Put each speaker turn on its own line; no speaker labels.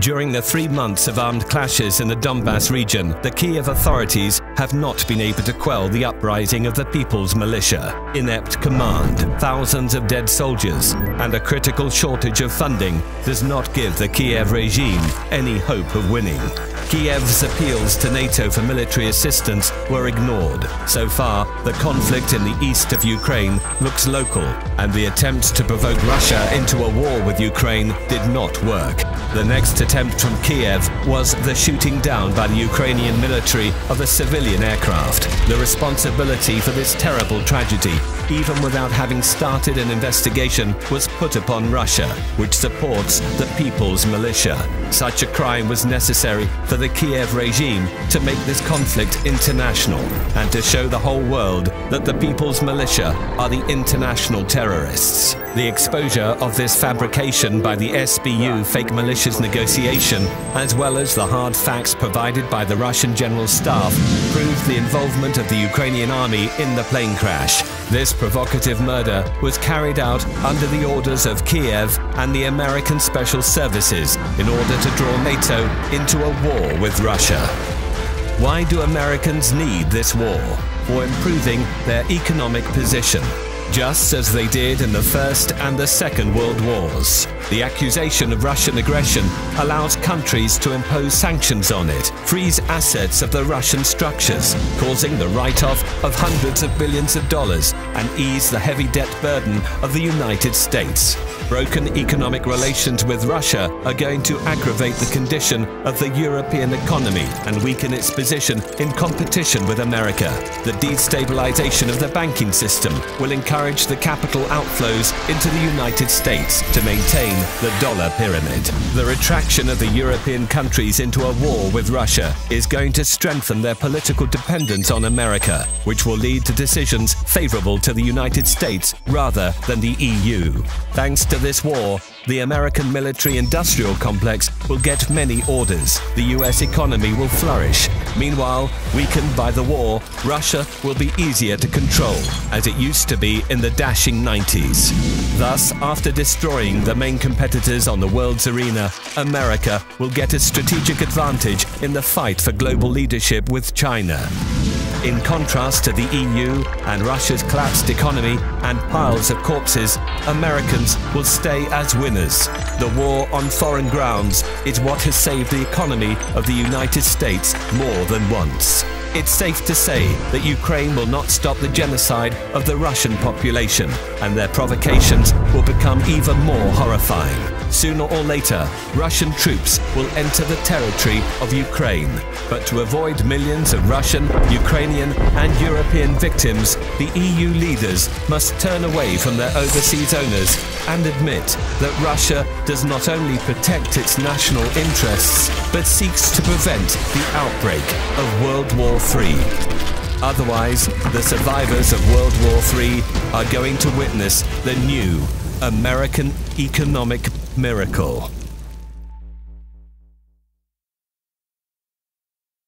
During the 3 months of armed clashes in the Donbas region, the Kiev authorities have not been able to quell the uprising of the People's Militia. Inept command, thousands of dead soldiers, and a critical shortage of funding does not give the Kiev regime any hope of winning. Kiev's appeals to NATO for military assistance were ignored. So far, the conflict in the east of Ukraine looks local, and the attempt to provoke Russia into a war with Ukraine did not work. The next attempt from Kiev was the shooting down by the Ukrainian military of a civilian aircraft. The responsibility for this terrible tragedy, even without having started an investigation, was put upon Russia, which supports the People's Militia. Such a crime was necessary for the Kiev regime to make this conflict international and to show the whole world that the People's Militia are the international terrorists. The exposure of this fabrication by the SBU fake militias negotiation, as well as the hard facts provided by the Russian General Staff, proved the involvement of the Ukrainian army in the plane crash. This provocative murder was carried out under the orders of Kiev and the American Special Services in order to draw NATO into a war with Russia. Why do Americans need this war? For improving their economic position, just as they did in the First and the Second World Wars. The accusation of Russian aggression allows countries to impose sanctions on it, freeze assets of the Russian structures, causing the write-off of hundreds of billions of dollars, and ease the heavy debt burden of the United States. Broken economic relations with Russia are going to aggravate the condition of the European economy and weaken its position in competition with America. The destabilization of the banking system will encourage the capital outflows into the United States to maintain the dollar pyramid. The retraction of the European countries into a war with Russia is going to strengthen their political dependence on America, which will lead to decisions favorable to the United States rather than the EU. Thanks to this war, the American military-industrial complex will get many orders. The US economy will flourish. Meanwhile, weakened by the war, Russia will be easier to control, as it used to be in the dashing 90s. Thus, after destroying the main competitors on the world's arena, America will get a strategic advantage in the fight for global leadership with China. In contrast to the EU and Russia's collapsed economy and piles of corpses, Americans will stay as winners. The war on foreign grounds is what has saved the economy of the United States more than once. It's safe to say that Ukraine will not stop the genocide of the Russian population, and their provocations will become even more horrifying. Sooner or later, Russian troops will enter the territory of Ukraine. But to avoid millions of Russian, Ukrainian and European victims, the EU leaders must turn away from their overseas owners and admit that Russia does not only protect its national interests, but seeks to prevent the outbreak of World War III. Otherwise, the survivors of World War III are going to witness the new American economic miracle.